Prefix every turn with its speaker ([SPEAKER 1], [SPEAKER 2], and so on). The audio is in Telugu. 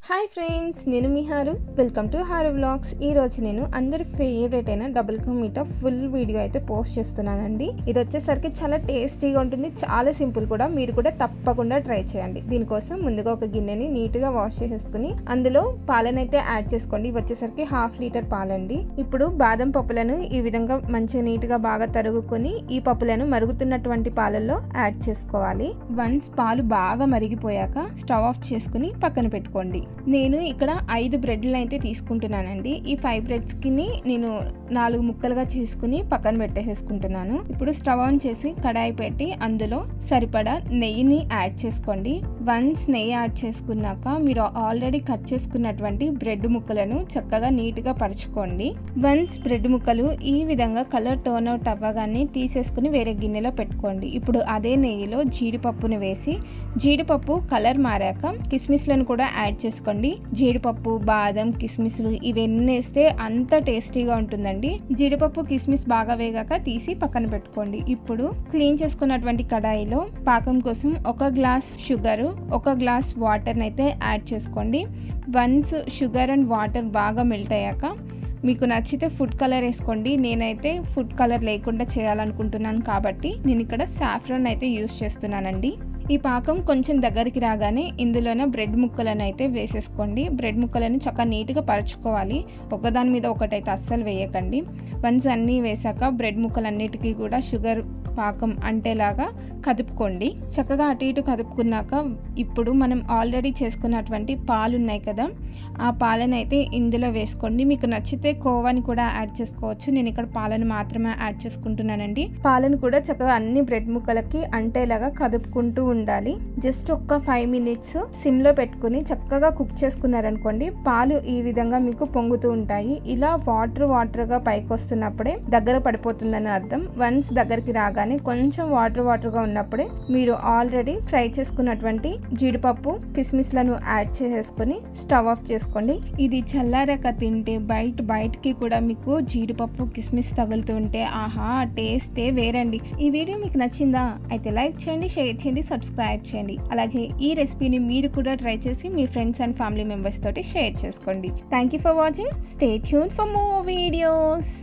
[SPEAKER 1] హాయ్ ఫ్రెండ్స్, నేను మీ Haru. Welcome to Haru vlogs. ఈ రోజు నేను అందరి ఫేవరెట్ అయిన double ka meetha full video అయితే పోస్ట్ చేస్తున్నానండి. ఇది వచ్చేసరికి చాలా టేస్టీగా ఉంటుంది, చాలా సింపుల్ కూడా. మీరు కూడా తప్పకుండా ట్రై చేయండి. దీనికోసం ముందుగా ఒక గిన్నెని నీట్గా వాష్ చేసేసుకుని అందులో పాలను అయితే యాడ్ చేసుకోండి. ఇవి వచ్చేసరికి 1/2 లీటర్ పాలండి. ఇప్పుడు బాదం పప్పులను ఈ విధంగా మంచిగా నీట్గా బాగా తరుగుకొని ఈ పప్పులను మరుగుతున్నటువంటి పాలల్లో యాడ్ చేసుకోవాలి. వన్స్ పాలు బాగా మరిగిపోయాక స్టవ్ ఆఫ్ చేసుకుని పక్కన పెట్టుకోండి. నేను ఇక్కడ 5 బ్రెడ్లను అయితే తీసుకుంటున్నానండి. ఈ 5 బ్రెడ్స్కి నేను 4 ముక్కలుగా చేసుకుని పక్కన పెట్టేసుకుంటున్నాను. ఇప్పుడు స్టవ్ ఆన్ చేసి కడాయి పెట్టి అందులో సరిపడా నెయ్యిని యాడ్ చేసుకోండి. వన్స్ నెయ్యి యాడ్ చేసుకున్నాక మీరు ఆల్రెడీ కట్ చేసుకున్నటువంటి బ్రెడ్ ముక్కలను చక్కగా నీట్గా పరుచుకోండి. వన్స్ బ్రెడ్ ముక్కలు ఈ విధంగా కలర్ టర్న్ అవుట్ అవ్వగానే తీసేసుకుని వేరే గిన్నెలో పెట్టుకోండి. ఇప్పుడు అదే నెయ్యిలో జీడిపప్పును వేసి జీడిపప్పు కలర్ మారాక కిస్మిస్లను కూడా యాడ్ చేసుకోండి. జీడిపప్పు, బాదం, కిస్మిస్లు ఇవన్నీ వేస్తే అంత టేస్టీగా ఉంటుందండి. జీడిపప్పు, కిస్మిస్ బాగా వేగాక తీసి పక్కన పెట్టుకోండి. ఇప్పుడు క్లీన్ చేసుకున్నటువంటి కడాయిలో పాకం కోసం 1 గ్లాస్ షుగర్, 1 గ్లాస్ వాటర్ అయితే యాడ్ చేసుకోండి. వన్స్ షుగర్ అండ్ వాటర్ బాగా మెల్ట్ అయ్యాక మీకు నచ్చితే ఫుడ్ కలర్ వేసుకోండి. నేనైతే ఫుడ్ కలర్ లేకుండా చేయాలనుకుంటున్నాను కాబట్టి నేను ఇక్కడ సాఫ్రాన్ అయితే యూస్ చేస్తున్నానండి. ఈ పాకం కొంచెం దగ్గరికి రాగానే ఇందులోనే బ్రెడ్ ముక్కలను అయితే వేసేసుకోండి. బ్రెడ్ ముక్కలను చక్కగా నీట్గా పరుచుకోవాలి. ఒకదాని మీద ఒకటైతే అస్సలు వేయకండి. వన్స్ అన్నీ వేసాక బ్రెడ్ ముక్కలన్నిటికీ కూడా షుగర్ పాకం అంటేలాగా కదుపుకోండి. చక్కగా అటు ఇటు కదుపుకున్నాక ఇప్పుడు మనం ఆల్రెడీ చేసుకున్నటువంటి పాలు ఉన్నాయి కదా, ఆ పాలను అయితే ఇందులో వేసుకోండి. మీకు నచ్చితే కోవాని కూడా యాడ్ చేసుకోవచ్చు. నేను ఇక్కడ పాలను మాత్రమే యాడ్ చేసుకుంటున్నానండి. పాలను కూడా చక్కగా అన్ని బ్రెడ్ ముక్కలకి అంటేలాగా కదుపుకుంటూ ఉండాలి. జస్ట్ ఒక్క 5 మినిట్స్ సిమ్లో పెట్టుకుని చక్కగా కుక్ చేసుకున్నారనుకోండి, పాలు ఈ విధంగా మీకు పొంగుతూ ఉంటాయి. ఇలా వాటర్గా పైకి వస్తున్నప్పుడే దగ్గర పడిపోతుందని అర్థం. వన్స్ దగ్గరికి రాగానే కొంచెం వాటర్గా ఉన్నప్పుడే మీరు ఆల్రెడీ ఫ్రై చేసుకున్నటువంటి జీడిపప్పు, కిస్మిస్లను యాడ్ చేసేసుకొని స్టవ్ ఆఫ్ చేసుకోండి. ఇది చల్లారాక తింటే బయటకి కూడా మీకు జీడిపప్పు, కిస్మిస్ తగులుతూ ఉంటే ఆహా టేస్టే వేరండి. ఈ వీడియో మీకు నచ్చిందా? అయితే లైక్ చేయండి, షేర్ చేయండి, సబ్స్క్రైబ్ చేయండి. అలాగే ఈ రెసిపీని మీరు కూడా ట్రై చేసి మీ ఫ్రెండ్స్ అండ్ ఫ్యామిలీ మెంబర్స్ తోటి షేర్ చేసుకోండి. Thank you for watching. Stay tune for more videos.